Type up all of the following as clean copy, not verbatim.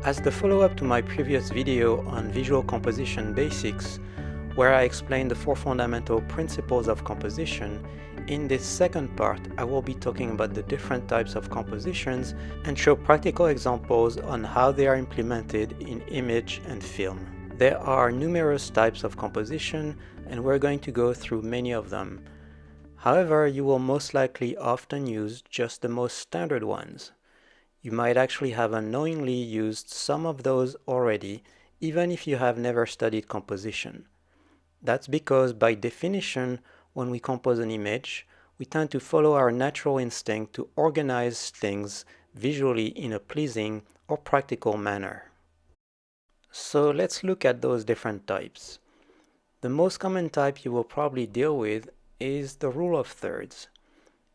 As the follow-up to my previous video on visual composition basics, where I explained the 4 fundamental principles of composition, in this second part I will be talking about the different types of compositions and show practical examples on how they are implemented in image and film. There are numerous types of composition and we're going to go through many of them. However, you will most likely often use just the most standard ones. You might actually have unknowingly used some of those already, even if you have never studied composition. That's because by definition, when we compose an image, we tend to follow our natural instinct to organize things visually in a pleasing or practical manner. So let's look at those different types. The most common type you will probably deal with is the rule of thirds.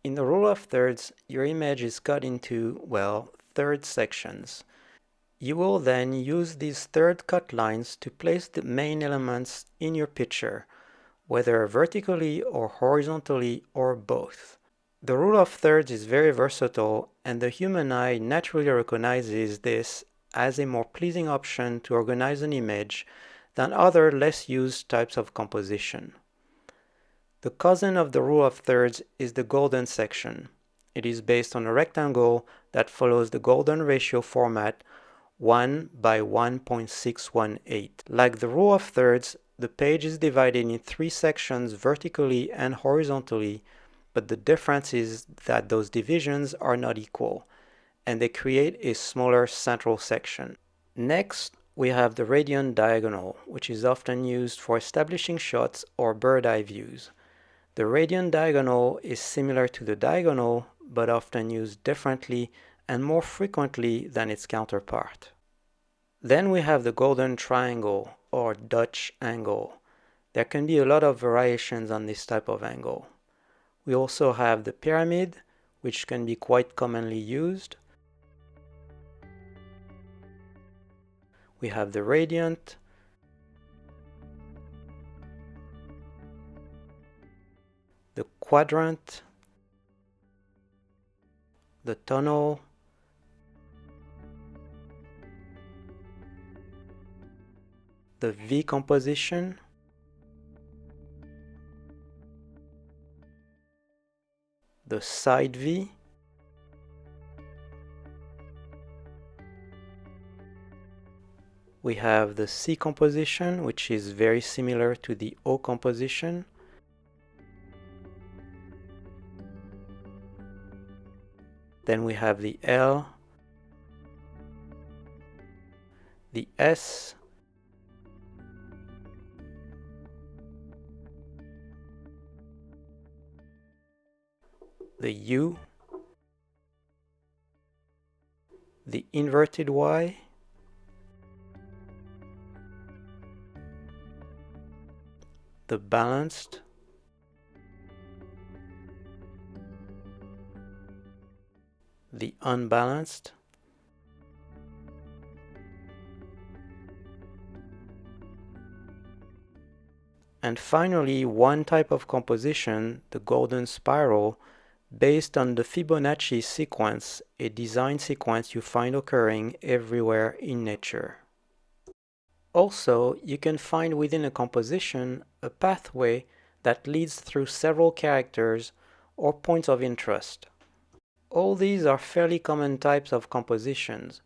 In the rule of thirds, your image is cut into, well, third sections. You will then use these third cut lines to place the main elements in your picture, whether vertically or horizontally or both. The rule of thirds is very versatile, and the human eye naturally recognizes this as a more pleasing option to organize an image than other less used types of composition. The cousin of the rule of thirds is the golden section. It is based on a rectangle that follows the golden ratio format 1 by 1.618. Like the rule of thirds, the page is divided in 3 sections vertically and horizontally, but the difference is that those divisions are not equal, and they create a smaller central section. Next, we have the radiant diagonal, which is often used for establishing shots or bird's eye views. The radiant diagonal is similar to the diagonal, but often used differently and more frequently than its counterpart. Then we have the golden triangle or Dutch angle. There can be a lot of variations on this type of angle. We also have the pyramid, which can be quite commonly used. We have the radiant, the quadrant, the tunnel, the V composition, the side V, we have the C composition, which is very similar to the O composition, then we have the L, the S, the U, the inverted Y, the balanced, the unbalanced, and finally one type of composition, the golden spiral, based on the Fibonacci sequence, a design sequence you find occurring everywhere in nature. Also, you can find within a composition a pathway that leads through several characters or points of interest. All these are fairly common types of compositions,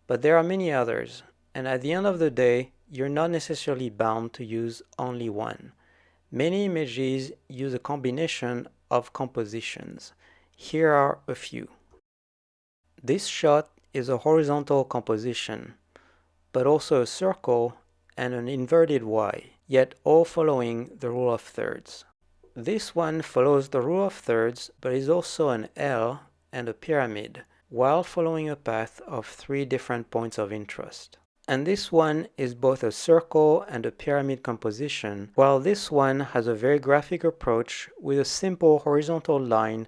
but there are many others, and at the end of the day, you're not necessarily bound to use only one. Many images use a combination of compositions. Here are a few. This shot is a horizontal composition, but also a circle and an inverted Y, yet all following the rule of thirds. This one follows the rule of thirds, but is also an L and a pyramid, while following a path of 3 different points of interest. And this one is both a circle and a pyramid composition, while this one has a very graphic approach with a simple horizontal line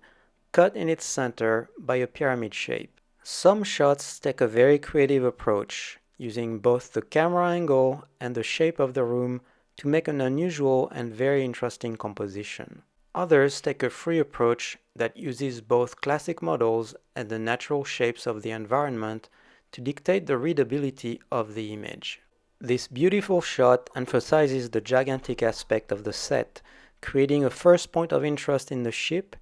cut in its center by a pyramid shape. Some shots take a very creative approach, using both the camera angle and the shape of the room to make an unusual and very interesting composition. Others take a free approach that uses both classic models and the natural shapes of the environment to dictate the readability of the image. This beautiful shot emphasizes the gigantic aspect of the set, creating a first point of interest in the ship,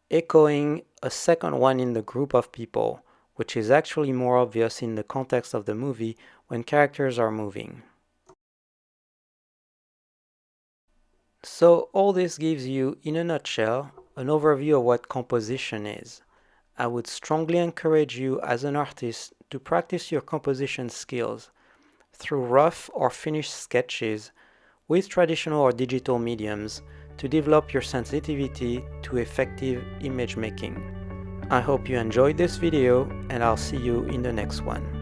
echoing a second one in the group of people, which is actually more obvious in the context of the movie when characters are moving. So all this gives you, in a nutshell, an overview of what composition is. I would strongly encourage you as an artist to practice your composition skills through rough or finished sketches with traditional or digital mediums to develop your sensitivity to effective image making. I hope you enjoyed this video, and I'll see you in the next one.